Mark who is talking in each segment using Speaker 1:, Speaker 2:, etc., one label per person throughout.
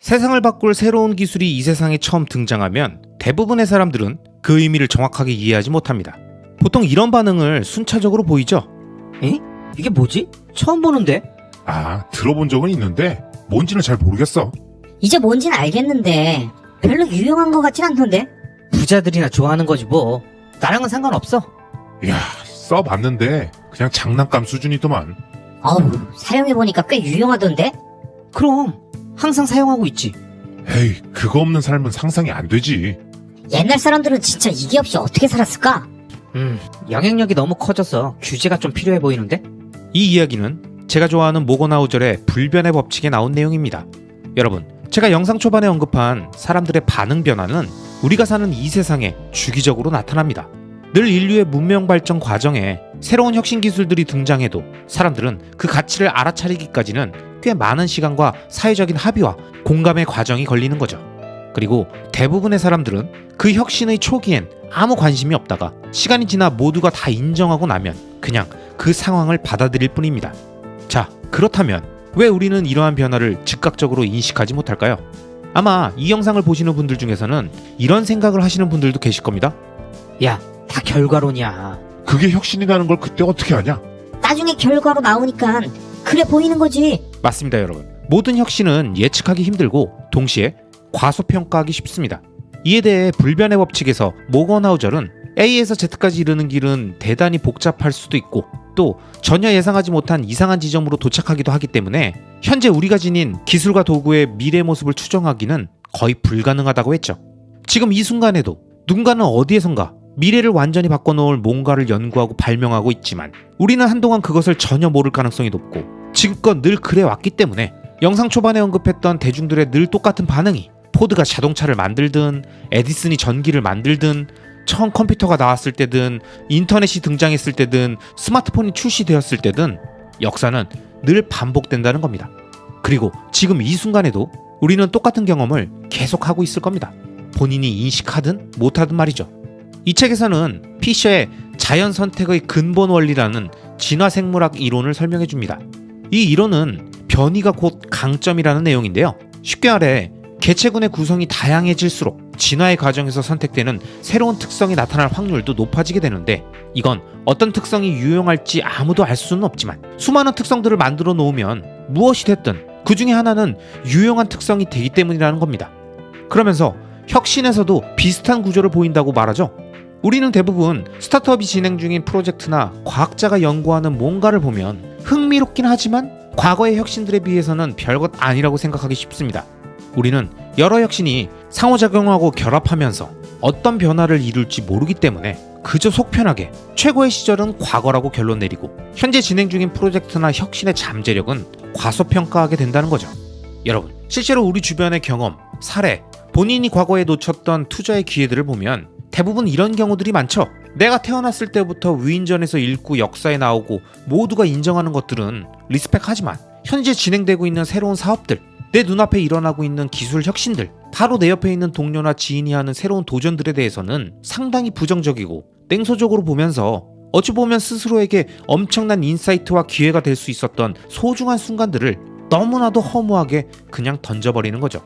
Speaker 1: 세상을 바꿀 새로운 기술이 이 세상에 처음 등장하면 대부분의 사람들은 그 의미를 정확하게 이해하지 못합니다. 보통 이런 반응을 순차적으로 보이죠.
Speaker 2: 에? 이게 뭐지? 처음 보는데?
Speaker 3: 들어본 적은 있는데 뭔지는 잘 모르겠어.
Speaker 4: 이제 뭔지는 알겠는데 별로 유용한 것 같진 않던데.
Speaker 2: 부자들이나 좋아하는 거지 뭐. 나랑은 상관없어.
Speaker 3: 이야, 써봤는데 그냥 장난감 수준이더만.
Speaker 4: 어우, 사용해보니까 꽤 유용하던데.
Speaker 2: 그럼 항상 사용하고 있지.
Speaker 3: 에이, 그거 없는 삶은 상상이 안 되지.
Speaker 4: 옛날 사람들은 진짜 이게 없이 어떻게 살았을까?
Speaker 2: 영향력이 너무 커져서 규제가 좀 필요해 보이는데?
Speaker 1: 이 이야기는 제가 좋아하는 모건하우절의 불변의 법칙에 나온 내용입니다. 여러분, 제가 영상 초반에 언급한 사람들의 반응 변화는 우리가 사는 이 세상에 주기적으로 나타납니다. 늘 인류의 문명 발전 과정에 새로운 혁신 기술들이 등장해도 사람들은 그 가치를 알아차리기까지는 꽤 많은 시간과 사회적인 합의와 공감의 과정이 걸리는 거죠. 그리고 대부분의 사람들은 그 혁신의 초기엔 아무 관심이 없다가 시간이 지나 모두가 다 인정하고 나면 그냥 그 상황을 받아들일 뿐입니다. 자, 그렇다면 왜 우리는 이러한 변화를 즉각적으로 인식하지 못할까요? 아마 이 영상을 보시는 분들 중에서는 이런 생각을 하시는 분들도 계실 겁니다.
Speaker 2: 야, 다 결과론이야.
Speaker 3: 그게 혁신이라는 걸 그때 어떻게 아냐?
Speaker 4: 나중에 결과로 나오니까 그래 보이는 거지.
Speaker 1: 맞습니다, 여러분. 모든 혁신은 예측하기 힘들고 동시에 과소평가하기 쉽습니다. 이에 대해 불변의 법칙에서 모건하우절은 A에서 Z까지 이르는 길은 대단히 복잡할 수도 있고 또 전혀 예상하지 못한 이상한 지점으로 도착하기도 하기 때문에 현재 우리가 지닌 기술과 도구의 미래 모습을 추정하기는 거의 불가능하다고 했죠. 지금 이 순간에도 누군가는 어디에선가 미래를 완전히 바꿔놓을 뭔가를 연구하고 발명하고 있지만 우리는 한동안 그것을 전혀 모를 가능성이 높고 지금껏 늘 그래왔기 때문에 영상 초반에 언급했던 대중들의 늘 똑같은 반응이 포드가 자동차를 만들든 에디슨이 전기를 만들든 처음 컴퓨터가 나왔을 때든 인터넷이 등장했을 때든 스마트폰이 출시되었을 때든 역사는 늘 반복된다는 겁니다. 그리고 지금 이 순간에도 우리는 똑같은 경험을 계속하고 있을 겁니다. 본인이 인식하든 못하든 말이죠. 이 책에서는 피셔의 자연 선택의 근본 원리라는 진화 생물학 이론을 설명해 줍니다. 이 이론은 변이가 곧 강점이라는 내용인데요. 쉽게 말해 개체군의 구성이 다양해질수록 진화의 과정에서 선택되는 새로운 특성이 나타날 확률도 높아지게 되는데 이건 어떤 특성이 유용할지 아무도 알 수는 없지만 수많은 특성들을 만들어 놓으면 무엇이 됐든 그 중에 하나는 유용한 특성이 되기 때문이라는 겁니다. 그러면서 혁신에서도 비슷한 구조를 보인다고 말하죠. 우리는 대부분 스타트업이 진행 중인 프로젝트나 과학자가 연구하는 뭔가를 보면 흥미롭긴 하지만 과거의 혁신들에 비해서는 별것 아니라고 생각하기 쉽습니다. 우리는 여러 혁신이 상호작용하고 결합하면서 어떤 변화를 이룰지 모르기 때문에 그저 속편하게 최고의 시절은 과거라고 결론 내리고 현재 진행 중인 프로젝트나 혁신의 잠재력은 과소평가하게 된다는 거죠. 여러분, 실제로 우리 주변의 경험, 사례, 본인이 과거에 놓쳤던 투자의 기회들을 보면 대부분 이런 경우들이 많죠. 내가 태어났을 때부터 위인전에서 읽고 역사에 나오고 모두가 인정하는 것들은 리스펙하지만 현재 진행되고 있는 새로운 사업들, 내 눈앞에 일어나고 있는 기술 혁신들, 바로 내 옆에 있는 동료나 지인이 하는 새로운 도전들에 대해서는 상당히 부정적이고 냉소적으로 보면서 어찌 보면 스스로에게 엄청난 인사이트와 기회가 될 수 있었던 소중한 순간들을 너무나도 허무하게 그냥 던져버리는 거죠.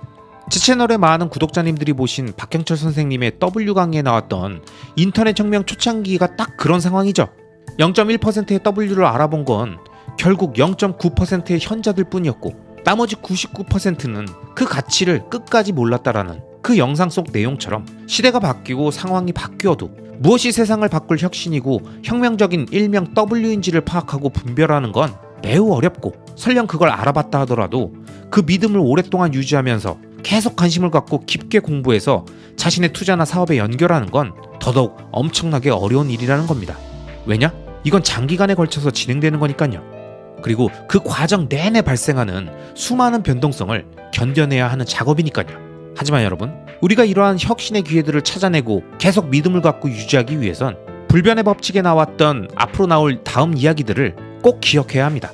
Speaker 1: 제 채널에 많은 구독자님들이 보신 박경철 선생님의 W 강의에 나왔던 인터넷 혁명 초창기가 딱 그런 상황이죠. 0.1%의 W를 알아본 건 결국 0.9%의 현자들 뿐이었고 나머지 99%는 그 가치를 끝까지 몰랐다라는 그 영상 속 내용처럼 시대가 바뀌고 상황이 바뀌어도 무엇이 세상을 바꿀 혁신이고 혁명적인 일명 W인지를 파악하고 분별하는 건 매우 어렵고 설령 그걸 알아봤다 하더라도 그 믿음을 오랫동안 유지하면서 계속 관심을 갖고 깊게 공부해서 자신의 투자나 사업에 연결하는 건 더더욱 엄청나게 어려운 일이라는 겁니다. 왜냐? 이건 장기간에 걸쳐서 진행되는 거니까요. 그리고 그 과정 내내 발생하는 수많은 변동성을 견뎌내야 하는 작업이니까요. 하지만 여러분, 우리가 이러한 혁신의 기회들을 찾아내고 계속 믿음을 갖고 유지하기 위해선 불변의 법칙에 나왔던 앞으로 나올 다음 이야기들을 꼭 기억해야 합니다.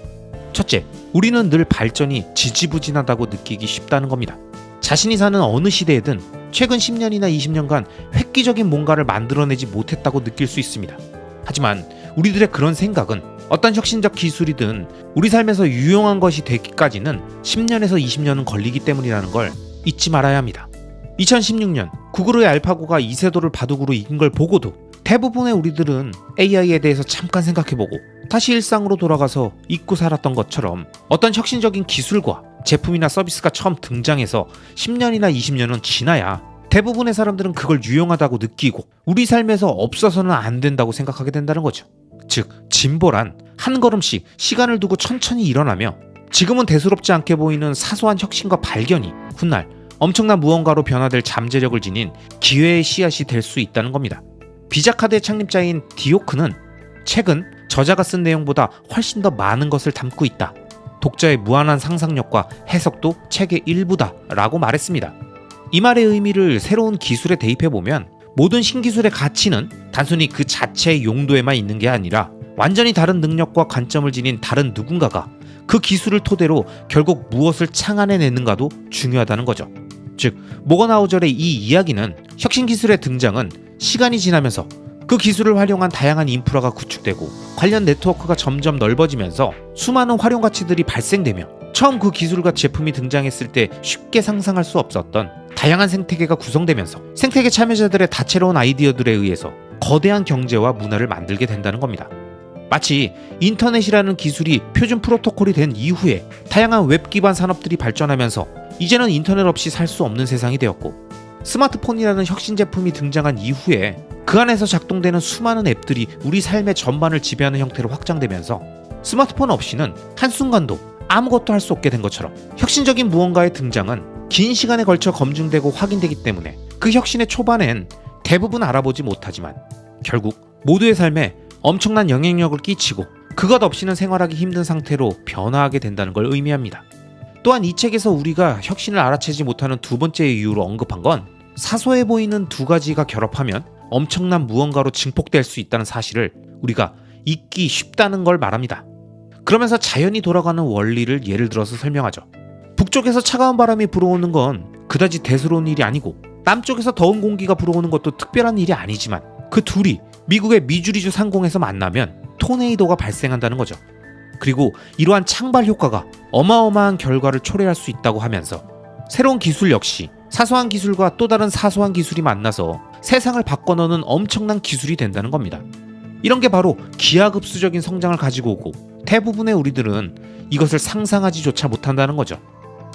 Speaker 1: 첫째, 우리는 늘 발전이 지지부진하다고 느끼기 쉽다는 겁니다. 자신이 사는 어느 시대에든 최근 10년이나 20년간 획기적인 뭔가를 만들어내지 못했다고 느낄 수 있습니다. 하지만 우리들의 그런 생각은 어떤 혁신적 기술이든 우리 삶에서 유용한 것이 되기까지는 10년에서 20년은 걸리기 때문이라는 걸 잊지 말아야 합니다. 2016년 구글의 알파고가 이세돌을 바둑으로 이긴 걸 보고도 대부분의 우리들은 AI에 대해서 잠깐 생각해보고 다시 일상으로 돌아가서 잊고 살았던 것처럼 어떤 혁신적인 기술과 제품이나 서비스가 처음 등장해서 10년이나 20년은 지나야 대부분의 사람들은 그걸 유용하다고 느끼고 우리 삶에서 없어서는 안 된다고 생각하게 된다는 거죠. 즉, 진보란 한 걸음씩 시간을 두고 천천히 일어나며 지금은 대수롭지 않게 보이는 사소한 혁신과 발견이 훗날 엄청난 무언가로 변화될 잠재력을 지닌 기회의 씨앗이 될 수 있다는 겁니다. 비자카드의 창립자인 디오크는 책은 저자가 쓴 내용보다 훨씬 더 많은 것을 담고 있다. 독자의 무한한 상상력과 해석도 책의 일부다 라고 말했습니다. 이 말의 의미를 새로운 기술에 대입해보면 모든 신기술의 가치는 단순히 그 자체의 용도에만 있는 게 아니라 완전히 다른 능력과 관점을 지닌 다른 누군가가 그 기술을 토대로 결국 무엇을 창안해내는가도 중요하다는 거죠. 즉, 모건하우절의 이 이야기는 혁신기술의 등장은 시간이 지나면서 그 기술을 활용한 다양한 인프라가 구축되고 관련 네트워크가 점점 넓어지면서 수많은 활용 가치들이 발생되며 처음 그 기술과 제품이 등장했을 때 쉽게 상상할 수 없었던 다양한 생태계가 구성되면서 생태계 참여자들의 다채로운 아이디어들에 의해서 거대한 경제와 문화를 만들게 된다는 겁니다. 마치 인터넷이라는 기술이 표준 프로토콜이 된 이후에 다양한 웹 기반 산업들이 발전하면서 이제는 인터넷 없이 살 수 없는 세상이 되었고, 스마트폰이라는 혁신 제품이 등장한 이후에 그 안에서 작동되는 수많은 앱들이 우리 삶의 전반을 지배하는 형태로 확장되면서 스마트폰 없이는 한순간도 아무것도 할 수 없게 된 것처럼 혁신적인 무언가의 등장은 긴 시간에 걸쳐 검증되고 확인되기 때문에 그 혁신의 초반엔 대부분 알아보지 못하지만 결국 모두의 삶에 엄청난 영향력을 끼치고 그것 없이는 생활하기 힘든 상태로 변화하게 된다는 걸 의미합니다. 또한 이 책에서 우리가 혁신을 알아채지 못하는 두 번째 이유로 언급한 건 사소해 보이는 두 가지가 결합하면 엄청난 무언가로 증폭될 수 있다는 사실을 우리가 잊기 쉽다는 걸 말합니다. 그러면서 자연이 돌아가는 원리를 예를 들어서 설명하죠. 북쪽에서 차가운 바람이 불어오는 건 그다지 대수로운 일이 아니고 남쪽에서 더운 공기가 불어오는 것도 특별한 일이 아니지만 그 둘이 미국의 미주리주 상공에서 만나면 토네이도가 발생한다는 거죠. 그리고 이러한 창발 효과가 어마어마한 결과를 초래할 수 있다고 하면서 새로운 기술 역시 사소한 기술과 또 다른 사소한 기술이 만나서 세상을 바꿔놓는 엄청난 기술이 된다는 겁니다. 이런 게 바로 기하급수적인 성장을 가지고 오고 대부분의 우리들은 이것을 상상하지조차 못한다는 거죠.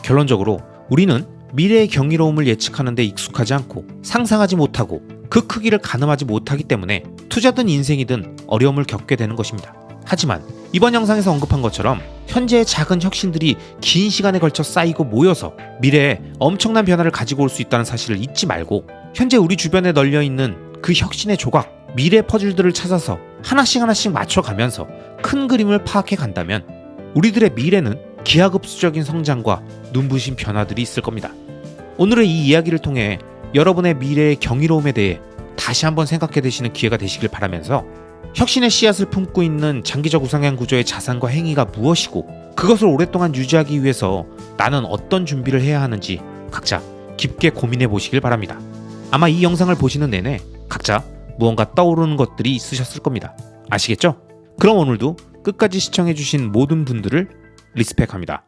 Speaker 1: 결론적으로 우리는 미래의 경이로움을 예측하는 데 익숙하지 않고 상상하지 못하고 그 크기를 가늠하지 못하기 때문에 투자든 인생이든 어려움을 겪게 되는 것입니다. 하지만 이번 영상에서 언급한 것처럼 현재의 작은 혁신들이 긴 시간에 걸쳐 쌓이고 모여서 미래에 엄청난 변화를 가지고 올 수 있다는 사실을 잊지 말고 현재 우리 주변에 널려있는 그 혁신의 조각, 미래 퍼즐들을 찾아서 하나씩 맞춰가면서 큰 그림을 파악해 간다면 우리들의 미래는 기하급수적인 성장과 눈부신 변화들이 있을 겁니다. 오늘의 이 이야기를 통해 여러분의 미래의 경이로움에 대해 다시 한번 생각해 보시는 기회가 되시길 바라면서 혁신의 씨앗을 품고 있는 장기적 우상향 구조의 자산과 행위가 무엇이고 그것을 오랫동안 유지하기 위해서 나는 어떤 준비를 해야 하는지 각자 깊게 고민해 보시길 바랍니다. 아마 이 영상을 보시는 내내 각자 무언가 떠오르는 것들이 있으셨을 겁니다. 아시겠죠? 그럼 오늘도 끝까지 시청해 주신 모든 분들을 리스펙합니다.